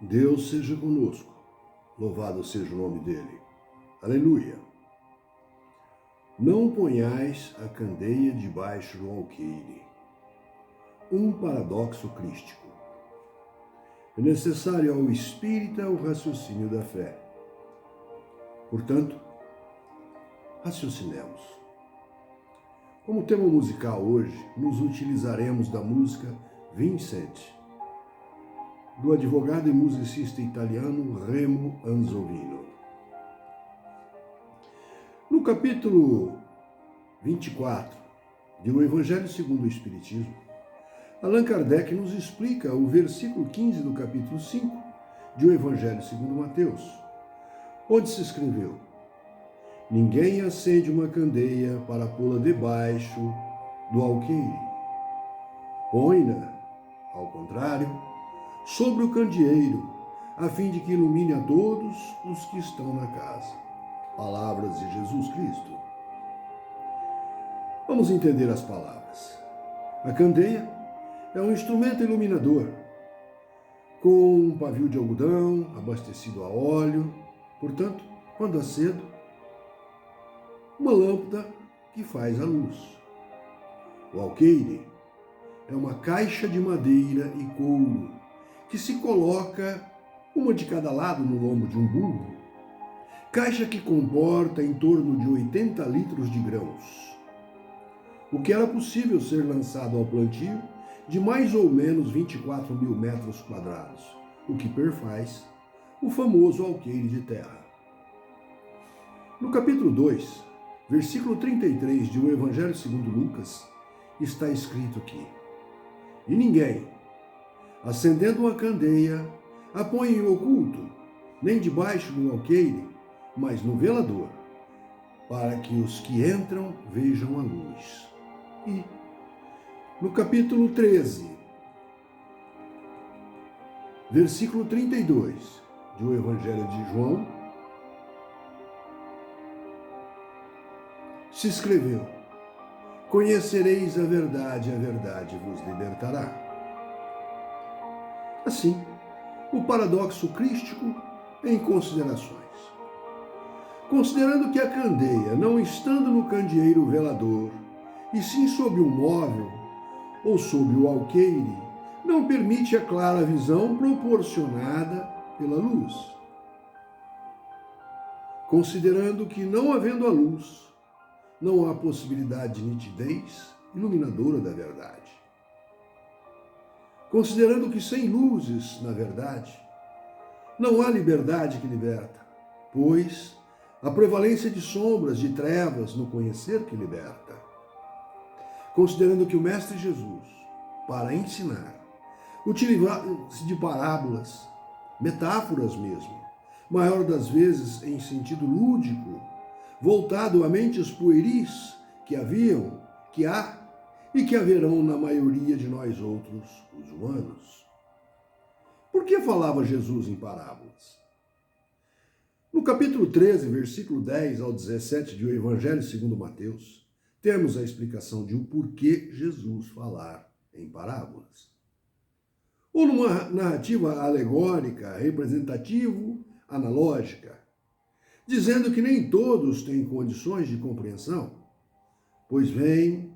Deus seja conosco, louvado seja o nome dele. Aleluia. Não ponhais a candeia debaixo do alqueire. Um paradoxo crístico. É necessário ao espírita o raciocínio da fé. Portanto, raciocinemos. Como tema musical hoje, nos utilizaremos da música Vincente, do advogado e musicista italiano Remo Anzolino. No capítulo 24 do Evangelho segundo o Espiritismo, Allan Kardec nos explica o versículo 15 do capítulo 5 do Evangelho segundo Mateus, onde se escreveu: ninguém acende uma candeia para pô-la debaixo do alqueire. Põe-na, ao contrário, sobre o candeeiro, a fim de que ilumine a todos os que estão na casa. Palavras de Jesus Cristo. Vamos entender as palavras. A candeia é um instrumento iluminador, com um pavio de algodão abastecido a óleo, portanto, quando acedo, uma lâmpada que faz a luz. O alqueire é uma caixa de madeira e couro que se coloca uma de cada lado no lombo de um burro, caixa que comporta em torno de 80 litros de grãos, o que era possível ser lançado ao plantio de mais ou menos 24 mil metros quadrados, o que perfaz o famoso alqueire de terra. No capítulo 2, versículo 33 do Evangelho segundo Lucas, está escrito que: e ninguém, acendendo uma candeia, a põe em oculto, nem debaixo do alqueire, mas no velador, para que os que entram vejam a luz. E, no capítulo 13, versículo 32 do Evangelho de João, se escreveu: conhecereis a verdade vos libertará. Assim, o paradoxo crístico em considerações. Considerando que a candeia, não estando no candeeiro velador, e sim sob um móvel ou sob o alqueire, não permite a clara visão proporcionada pela luz. Considerando que, não havendo a luz, não há possibilidade de nitidez iluminadora da verdade. Considerando que sem luzes, na verdade, não há liberdade que liberta, pois a prevalência de sombras, de trevas no conhecer que liberta. Considerando que o Mestre Jesus, para ensinar, utiliza-se de parábolas, metáforas mesmo, maior das vezes em sentido lúdico, voltado a mentes pueris que haviam, que há e que haverão na maioria de nós outros, os humanos. Por que falava Jesus em parábolas? No capítulo 13, versículo 10 ao 17 do Evangelho segundo Mateus, temos a explicação de o porquê Jesus falar em parábolas. Ou numa narrativa alegórica, representativo, analógica, dizendo que nem todos têm condições de compreensão, pois veem,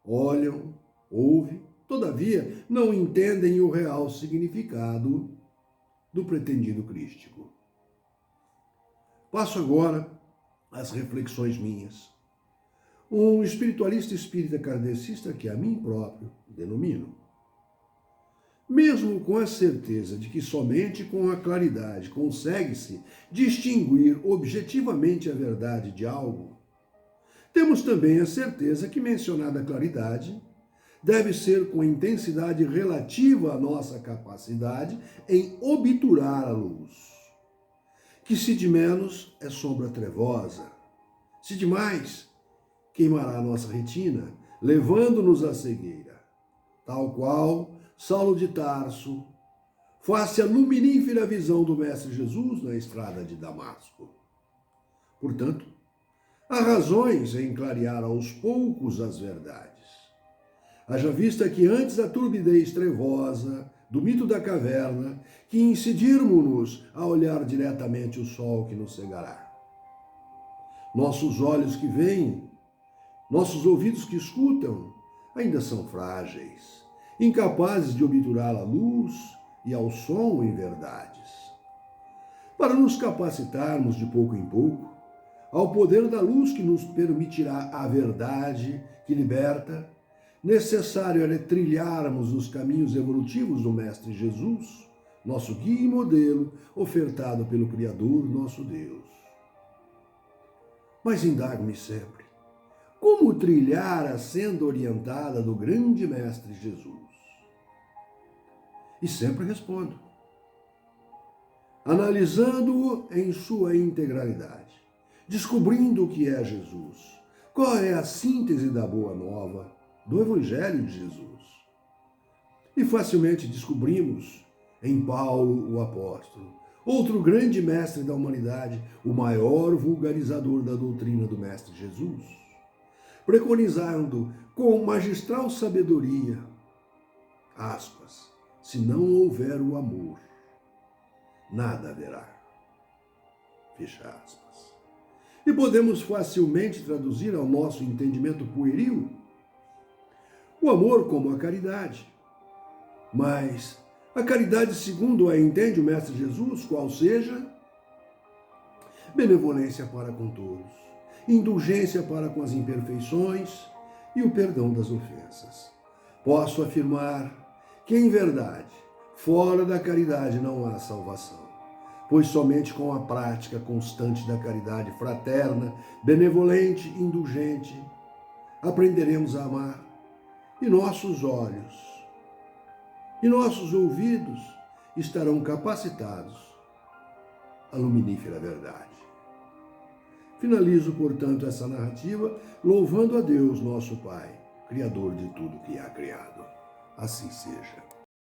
olham, ouvem, todavia não entendem o real significado do pretendido crístico. Passo agora às reflexões minhas. Um espiritualista espírita kardecista que a mim próprio denomino. Mesmo com a certeza de que somente com a claridade consegue-se distinguir objetivamente a verdade de algo, temos também a certeza que mencionada claridade deve ser com intensidade relativa à nossa capacidade em obturar a luz, que se de menos é sombra trevosa, se de mais queimará a nossa retina, levando-nos à cegueira, tal qual Saulo de Tarso, face à luminífera visão do Mestre Jesus na estrada de Damasco. Portanto, há razões em clarear aos poucos as verdades. Haja vista que antes a turbidez trevosa do mito da caverna, que incidirmos-nos a olhar diretamente o sol que nos cegará. Nossos olhos que veem, nossos ouvidos que escutam, ainda são frágeis, incapazes de obturar a luz e ao som em verdades. Para nos capacitarmos de pouco em pouco ao poder da luz que nos permitirá a verdade que liberta, necessário é trilharmos os caminhos evolutivos do Mestre Jesus, nosso guia e modelo, ofertado pelo Criador, nosso Deus. Mas indago-me sempre, como trilhar a senda orientada do grande Mestre Jesus? E sempre respondo, analisando-o em sua integralidade, descobrindo o que é Jesus, qual é a síntese da Boa Nova, do Evangelho de Jesus. E facilmente descobrimos em Paulo, o apóstolo, outro grande mestre da humanidade, o maior vulgarizador da doutrina do Mestre Jesus, preconizando com magistral sabedoria, aspas, se não houver o amor, nada haverá. Fecha aspas. E podemos facilmente traduzir ao nosso entendimento pueril o amor como a caridade. Mas a caridade, segundo a entende o Mestre Jesus, qual seja benevolência para com todos, indulgência para com as imperfeições e o perdão das ofensas. Posso afirmar que, em verdade, fora da caridade não há salvação, pois somente com a prática constante da caridade fraterna, benevolente, indulgente, aprenderemos a amar, e nossos olhos e nossos ouvidos estarão capacitados à luminífera verdade. Finalizo, portanto, essa narrativa louvando a Deus, nosso Pai, Criador de tudo que há criado. Assim seja.